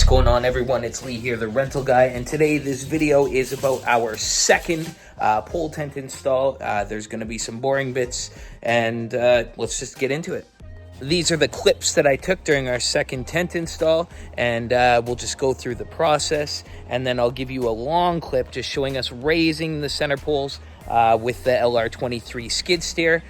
going on, everyone? It's Lee here, the rental guy, and today this video is about our second pole tent install. There's going to be some boring bits, and let's just get into it. These are the clips that I took during our second tent install, and we'll just go through the process, and then I'll give you a long clip just showing us raising the center poles with the LR23 skid steer,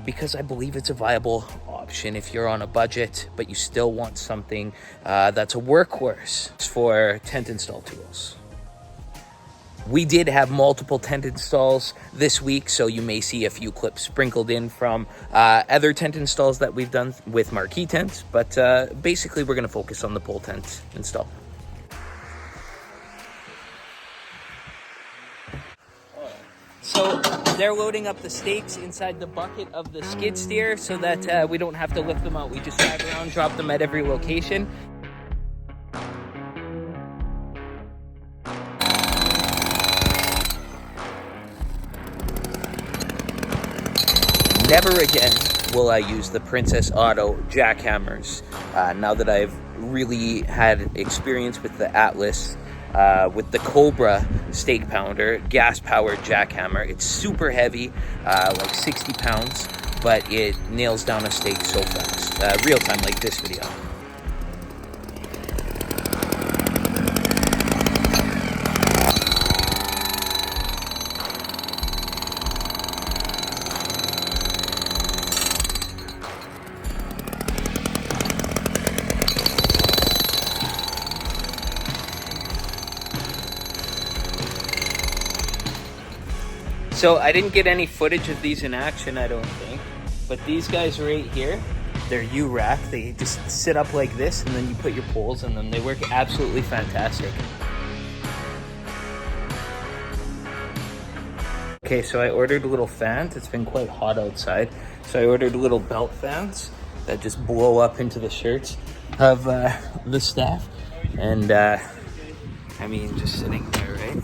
because I believe it's a viable option if you're on a budget, but you still want something that's a workhorse for tent install tools. We did have multiple tent installs this week, so you may see a few clips sprinkled in from other tent installs that we've done with Marquee tents, but basically we're going to focus on the pole tent install. So they're loading up the stakes inside the bucket of the skid steer so that we don't have to lift them out. We just drive around, drop them at every location. Never again will I use the Princess Auto jackhammers. Now that I've really had experience with the Atlas, with the Cobra stake pounder, gas-powered jackhammer. It's super heavy, like 60 pounds, but it nails down a stake so fast. Real time like this video. So I didn't get any footage of these in action, I don't think, but these guys right here, they're U-rack. They just sit up like this, and then you put your poles in them. They work absolutely fantastic. Okay, so I ordered little fans. It's been quite hot outside, so I ordered little belt fans that just blow up into the shirts of the staff, and I mean, just sitting there, right?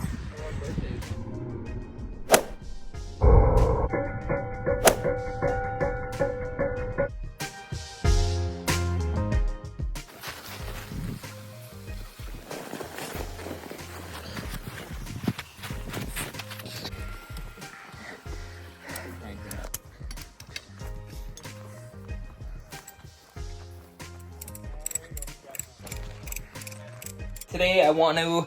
Today I want to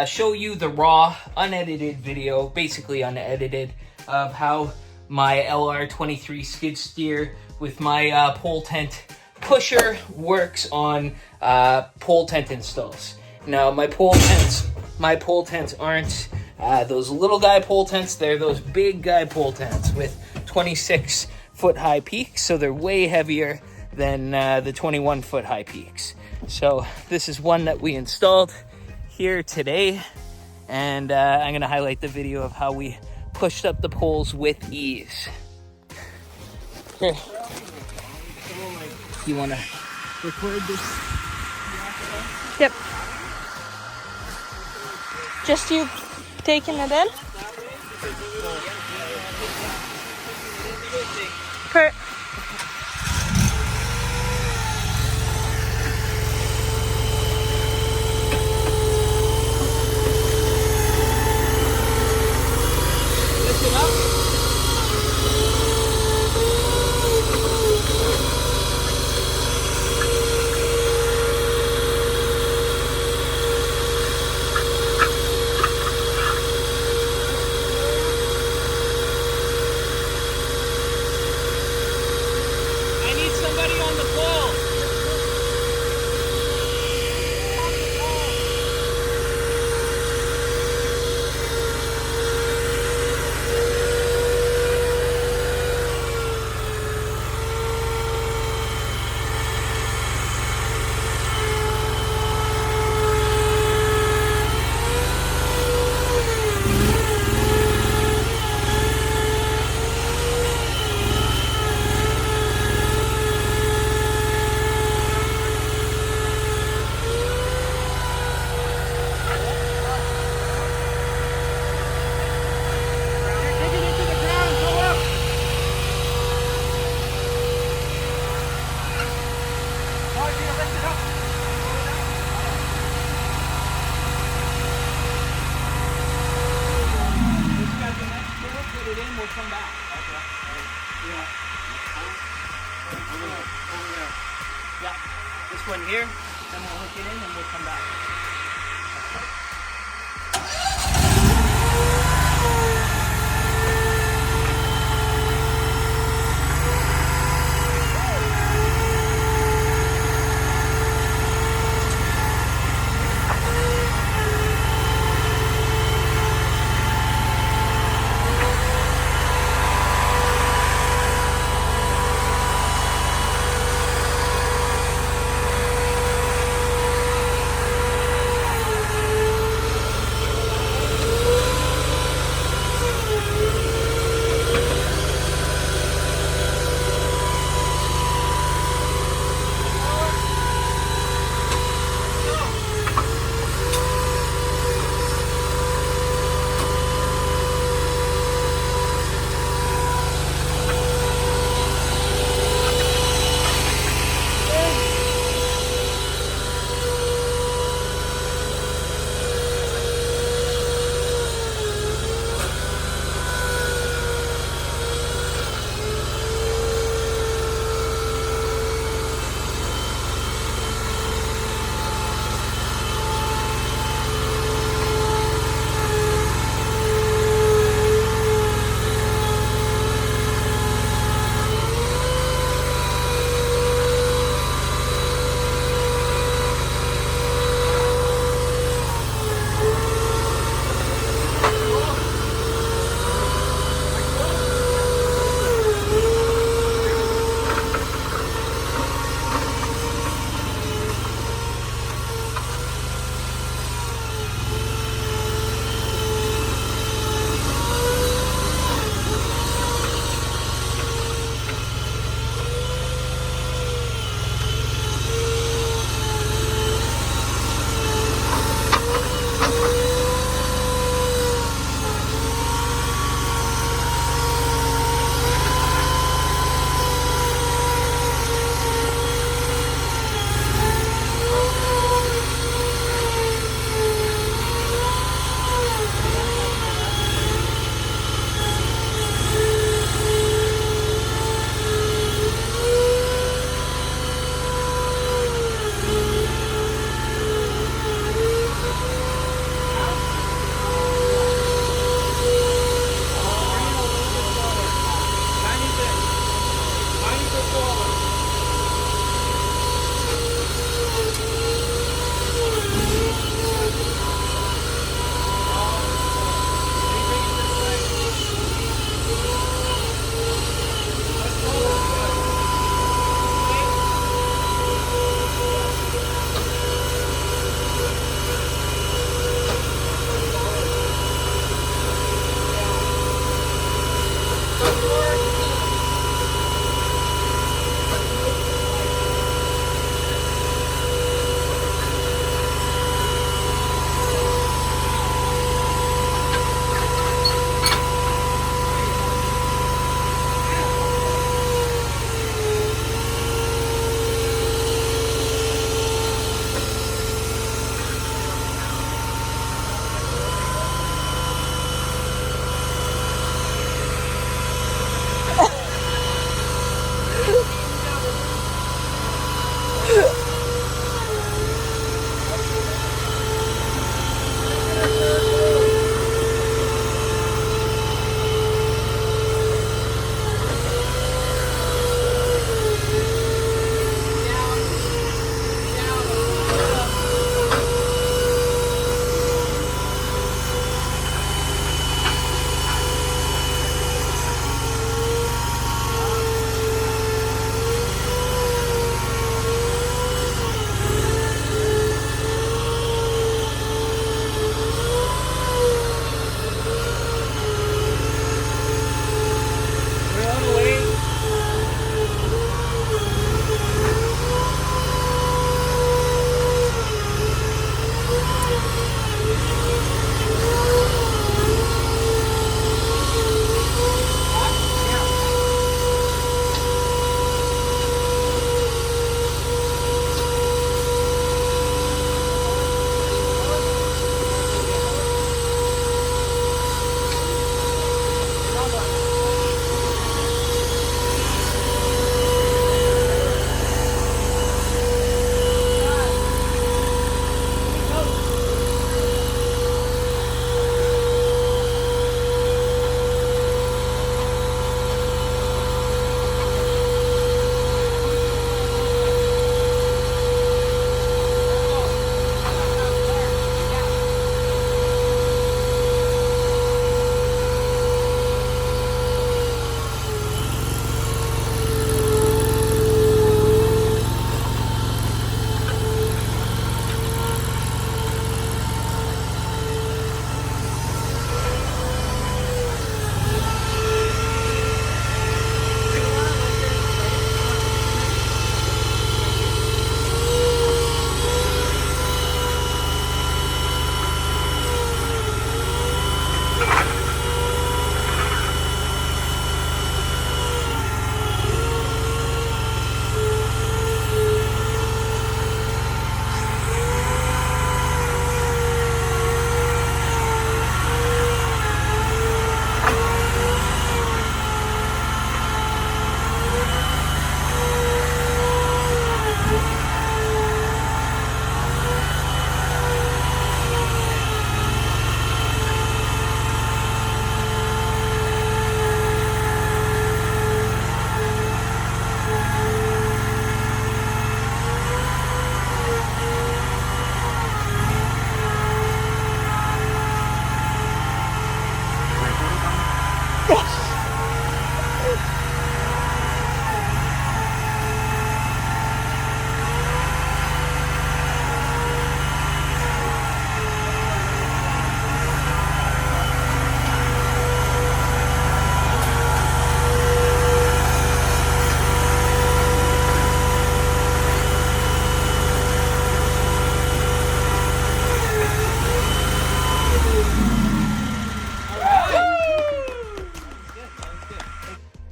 show you the raw, unedited video, basically unedited, of how my LR23 skid steer with my pole tent pusher works on pole tent installs. Now my pole tents aren't those little guy pole tents, they're those big guy pole tents with 26-foot high peaks, so they're way heavier than the 21-foot high peaks. So this is one that we installed here today, and I'm gonna highlight the video of how we pushed up the poles with ease. Here, you wanna record this? Yep. Just you taking it in? come back. Okay. Yeah. Over there. Yeah. This one here, then we'll hook it in and we'll come back.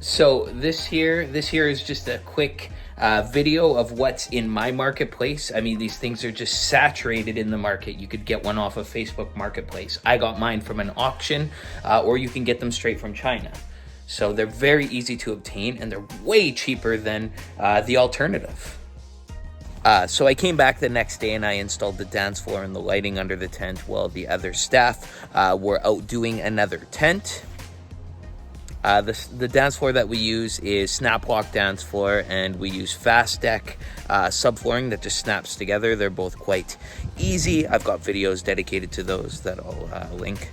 So this here is just a quick video of what's in my marketplace. I mean, these things are just saturated in the market. You could get one off of Facebook Marketplace. I got mine from an auction, or you can get them straight from China. So they're very easy to obtain, and they're way cheaper than the alternative. So I came back the next day and I installed the dance floor and the lighting under the tent while the other staff were out doing another tent. The dance floor that we use is snap lock dance floor, and we use fast deck subflooring that just snaps together. They're both quite easy. I've got videos dedicated to those that I'll link.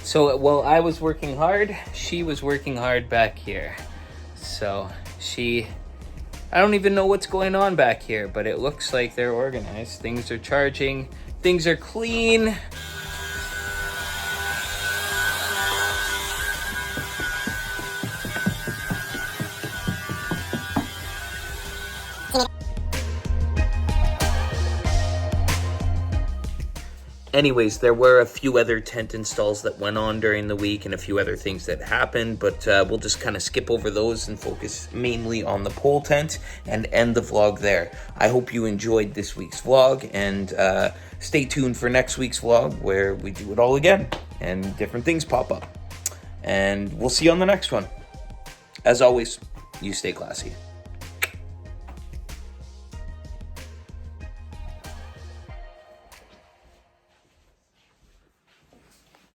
So while I was working hard, she was working hard back here. So I don't even know what's going on back here, but it looks like they're organized. Things are charging, things are clean. Anyways, there were a few other tent installs that went on during the week and a few other things that happened, but we'll just kind of skip over those and focus mainly on the pole tent and end the vlog there. I hope you enjoyed this week's vlog, and stay tuned for next week's vlog where we do it all again and different things pop up. And we'll see you on the next one. As always, you stay classy.